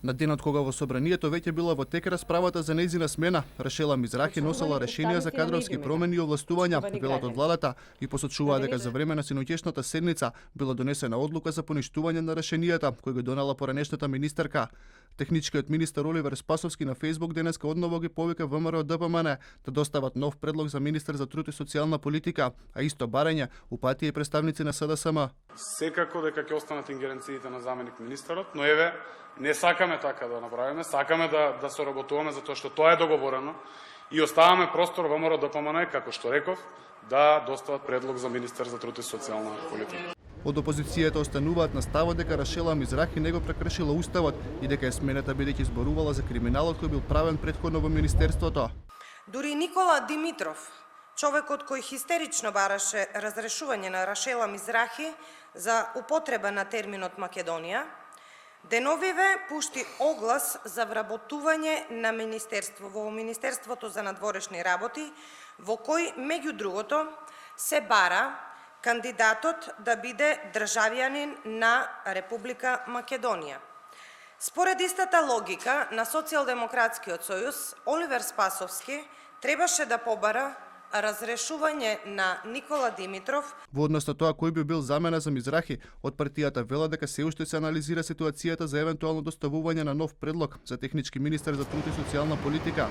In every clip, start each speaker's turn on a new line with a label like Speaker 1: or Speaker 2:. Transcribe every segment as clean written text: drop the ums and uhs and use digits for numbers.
Speaker 1: На денот кога во собранието веќе била во тек расправата за нејзина смена, Рашела Мизрахи носела решенија за кадровски промени и овластувања, велат од владата, и посочуваа дека за време на синоќешната седница била донесена одлука за поништување на решенијата кои го донела поранешната министерка. Техничкиот министер Оливер Спасовски на Facebook денеска одново ги повика ВМРО ДПМН да достават нов предлог за министер за труд и социјална политика, а исто барање упатија и представници на СДСМ.
Speaker 2: Секако дека ќе останат ингеренциите на заменик министерот, но еве не сакаме така да направиме, сакаме да соработуваме затоа што тоа е договорено и оставаме простор ВМРО ДПМН, како што реков, да достават предлог за министер за труд и социјална политика.
Speaker 1: Од опозицијата остануваат на ставот дека Рашела Мизрахи не го прекршила уставот и дека е сменета бидејќи зборувала за криминалот кој бил правен претходно во министерството.
Speaker 3: Дури Никола Димитров, човекот кој хистерично бараше разрешување на Рашела Мизрахи за употреба на терминот Македонија, деновиве пушти оглас за вработување на во Министерството за надворешни работи, во кој, меѓу другото, се бара кандидатот да биде државјанин на Република Македонија. Според истата логика на Социјалдемократскиот сојуз, Оливер Спасовски требаше да побара разрешување на Никола Димитров.
Speaker 1: Во однос на тоа кој би бил замена за Мизрахи, од партијата вела дека се уште се анализира ситуацијата за евентуално доставување на нов предлог за технички министер за труд и социјална политика.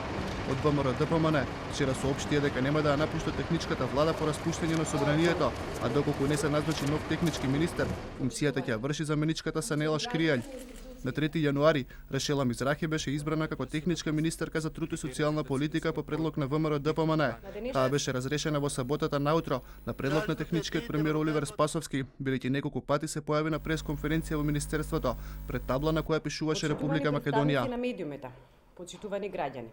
Speaker 1: Од ВМРО ДПМН вчера соопштија дека нема да ја напуштат техничката влада по распуштање на собранието, а доколку не се назначи нов технички министер, функцијата ќе ја врши заменичката Санела Шкријањ. На 3 јануари, Рашела Мизрахи беше избрана како техничка министерка за труд и социјална политика по предлог на ВМРО ДПМН. Таа беше разрешена во саботата наутро на предлог на техничкиот премиер Оливер Спасовски, бидејќи неколку пати се појави на пресконференција во министерството пред табла на која пишуваше Република Македонија.
Speaker 4: На медиумите, почитувани граѓани.